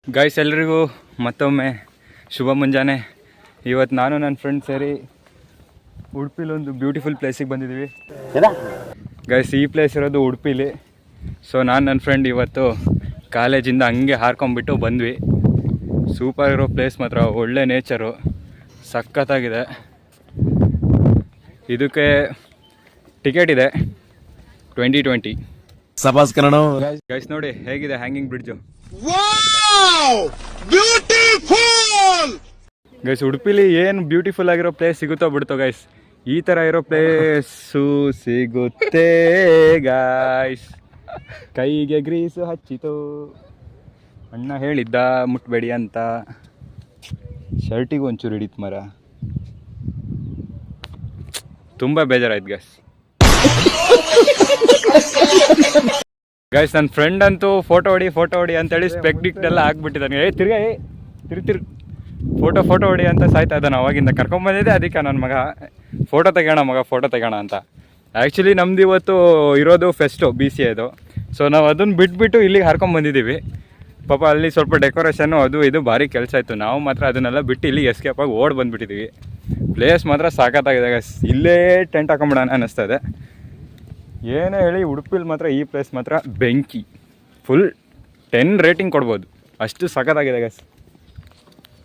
Guys ಎಲ್ರಿಗೂ ಮತ್ತೊಮ್ಮೆ ಶುಭ ಮುಂಜಾನೆ. ಇವತ್ತು ನಾನು ನನ್ನ ಫ್ರೆಂಡ್ ಸೇರಿ ಉಡುಪಿಲೊಂದು ಬ್ಯೂಟಿಫುಲ್ ಪ್ಲೇಸಿಗೆ ಬಂದಿದ್ದೀವಿ. ಗೈಸ್ ಈ ಪ್ಲೇಸ್ ಇರೋದು ಉಡುಪಿಲಿ. ಸೊ ನಾನು ನನ್ನ ಫ್ರೆಂಡ್ ಇವತ್ತು ಕಾಲೇಜಿಂದ ಹಂಗೆ ಹಾರ್ಕೊಂಬಿಟ್ಟು ಬಂದ್ವಿ. ಸೂಪರ್ ಇರೋ ಪ್ಲೇಸ್ ಮಾತ್ರ, ಒಳ್ಳೆ ನೇಚರು, ಸಖತ್ತಾಗಿದೆ. ಇದಕ್ಕೆ ಟಿಕೆಟ್ ಇದೆ 2020. ಸಬಾಸ್ ಕನ್ನಡ. ಗೈಸ್ ನೋಡಿ ಹೇಗಿದೆ ಹ್ಯಾಂಗಿಂಗ್ ಬ್ರಿಡ್ಜು. ಗೈಸ್ ಉಡುಪಿಲಿ ಏನು ಬ್ಯೂಟಿಫುಲ್ ಆಗಿರೋ ಪ್ಲೇಸ್ ಸಿಗುತ್ತೋ ಬಿಡ್ತೋ ಗೈಸ್. ಈ ಥರ ಇರೋ ಪ್ಲೇಸು ಸಿಗುತ್ತೆ ಗೈಸ್. ಕೈಗೆ ಗ್ರೀಸು ಹಚ್ಚಿತು, ಅಣ್ಣ ಹೇಳಿದ್ದ ಮುಟ್ಬೇಡಿ ಅಂತ. ಶರ್ಟಿಗೆ ಒಂಚೂರು ಹಿಡಿತು ಮರ, ತುಂಬ ಬೇಜಾರಾಯ್ತು ಗೈಸ್. ಗೈಸ್ ನನ್ನ ಫ್ರೆಂಡ್ ಅಂತೂ ಫೋಟೋ ಹೊಡಿ ಅಂತೇಳಿ ಸ್ಪೆಕ್ಟಿಕ್ಟೆಲ್ಲ ಹಾಕ್ಬಿಟ್ಟಿದ್ದಾನೆ. ತಿರ್ಗಿ ಫೋಟೋ ಹೊಡಿ ಅಂತ ಸಾಯ್ತಾ ಇದ್ದಾನೆ. ಅವಾಗಿಂದ ಕರ್ಕೊಂಬಂದಿದ್ದೆ, ಅದಕ್ಕೆ ನನ್ನ ಮಗ ಫೋಟೋ ತೆಗೋಣ ಅಂತ. ಆ್ಯಕ್ಚುಲಿ ನಮ್ದು ಇವತ್ತು ಇರೋದು ಫೆಸ್ಟು BCAದು. ಸೊ ನಾವು ಅದನ್ನು ಬಿಟ್ಬಿಟ್ಟು ಇಲ್ಲಿಗೆ ಹಾರ್ಕೊಂಬಂದಿದ್ದೀವಿ. ಪಾಪ ಅಲ್ಲಿ ಸ್ವಲ್ಪ ಡೆಕೋರೇಷನ್ನು ಅದು ಇದು ಭಾರಿ ಕೆಲಸ ಇತ್ತು. ನಾವು ಮಾತ್ರ ಅದನ್ನೆಲ್ಲ ಬಿಟ್ಟು ಇಲ್ಲಿಗೆ ಎಸ್ಕೇಪ್ ಆಗಿ ಓಡ್ ಬಂದುಬಿಟ್ಟಿದ್ದೀವಿ. ಪ್ಲೇಸ್ ಮಾತ್ರ ಸಾಕತ್ತಾಗಿದೆ ಗೈಸ್. ಇಲ್ಲೇ ಟೆಂಟ್ ಹಾಕೊಂಬಿಡೋಣ ಅನ್ನಿಸ್ತಾ ಇದೆ. ಏನೇ ಹೇಳಿ ಉಡುಪಿಲಿ ಮಾತ್ರ ಈ ಪ್ಲೇಸ್ ಮಾತ್ರ ಬೆಂಕಿ. ಫುಲ್ 10 ರೇಟಿಂಗ್ ಕೊಡ್ಬೋದು, ಅಷ್ಟು ಸಖತ್ತಾಗಿದೆ ಗೈಸ್.